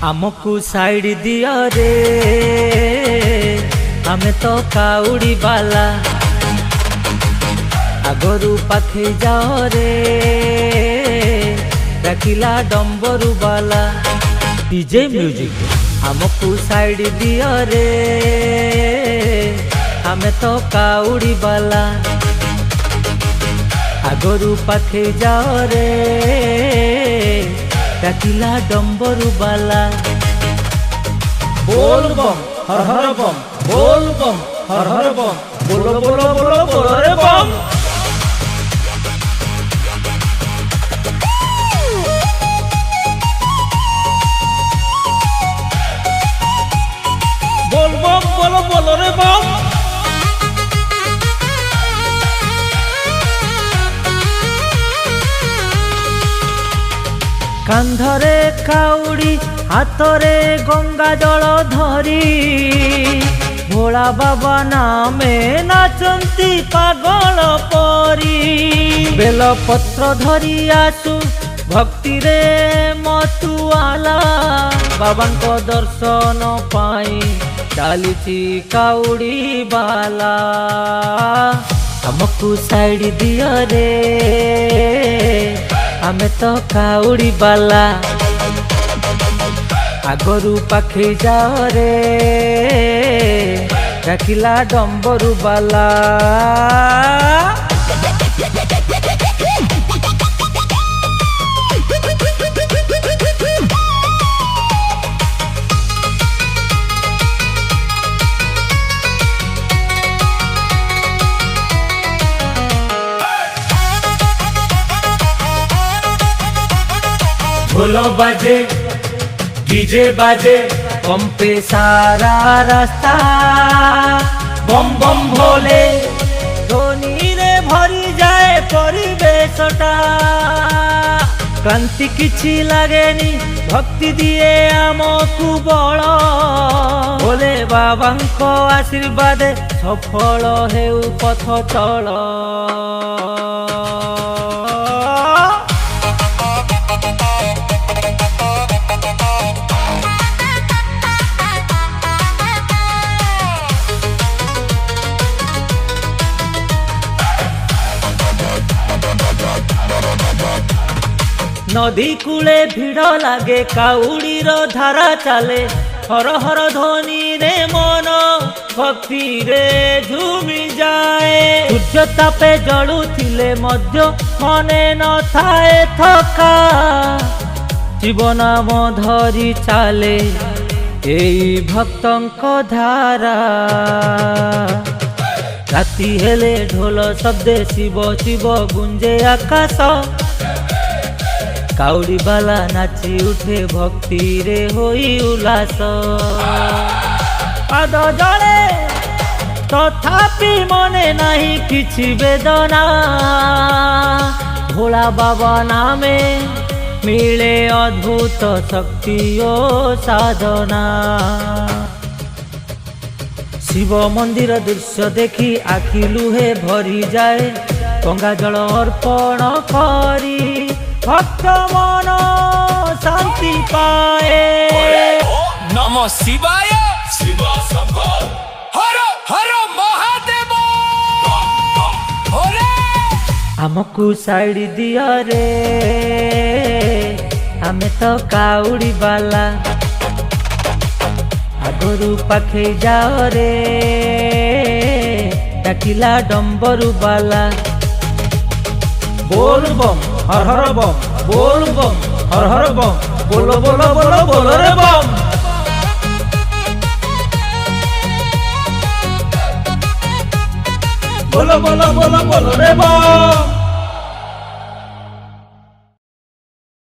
हमको साइड दिया रे हमें तो काउड़ी बाला आगरू पाखे जाओ रे रखिला डंबरू बाला डीजे म्यूजिक हमको साइड दिया रे हमें तो काउड़ी बाला आगरू पाखे जाओ रे रखिला डंबरू बाला बोल बम हर हर बम बोल बम हर हर बम बोलो बोलो बोलो बोलो रे बम। बोल बम बोलो बोलो रे बम। कांधरे काउड़ी हाथरे गंगा जल धरी भोला बाबा नामे नाचंती पागल परी बेल पत्र धरी आसु भक्ति रे मतुआला बाबा को दर्शन पाई चालीची काउड़ी बाला हमको साइड दिया रे हमें तो काउड़ी बाला आगरू पाखे जाओ रे रखिला डंबरू बाला ढोलो बाजे डीजे बाजे पंपे सारा रास्ता बम बम भोले ध्वनि रे भरी जाए परिवेशटा क्रांति किछि लागेनी भक्ति दिए आमकु बल भोले बाबांको आशीर्वाद सफल हेउ पथ चल नदी कूले भिड़ लागे काउड़ीर धारा चले हर हर ध्वनि रे मन भक्ति रे झूमी जाए सूर्य तापे जलुथिले मध्य मने न थाए थका जीवनाम धरी चले एई भक्तंक धारा राति हेले ढोल शब्दे शिव शिव गुंजे आकाश काउड़ी बाला नाची उठे भक्ति रे होई उल्लास पाद जले तथापि मने नहीं किछि वेदना भोला बाबा नामे मिले अद्भुत शक्ति ओ साधना शिव मंदिर दृश्य देखी आखि लुहे भरी जाए गंगा जल अर्पण करी भक्त मन शांति पाए। नमः शिवाय शिव शंकर हर हर महादेव हमको साइड दिया रे हमें तो काउड़ी बाला आगरू पाखे जाओ रे रखिला डंबरू बाला बोल बम हर हर बम बोल बम हर हर बम बोलो बोलो बोलो बोलो रे बम। बोलो बोलो बोलो बोलो रे बम।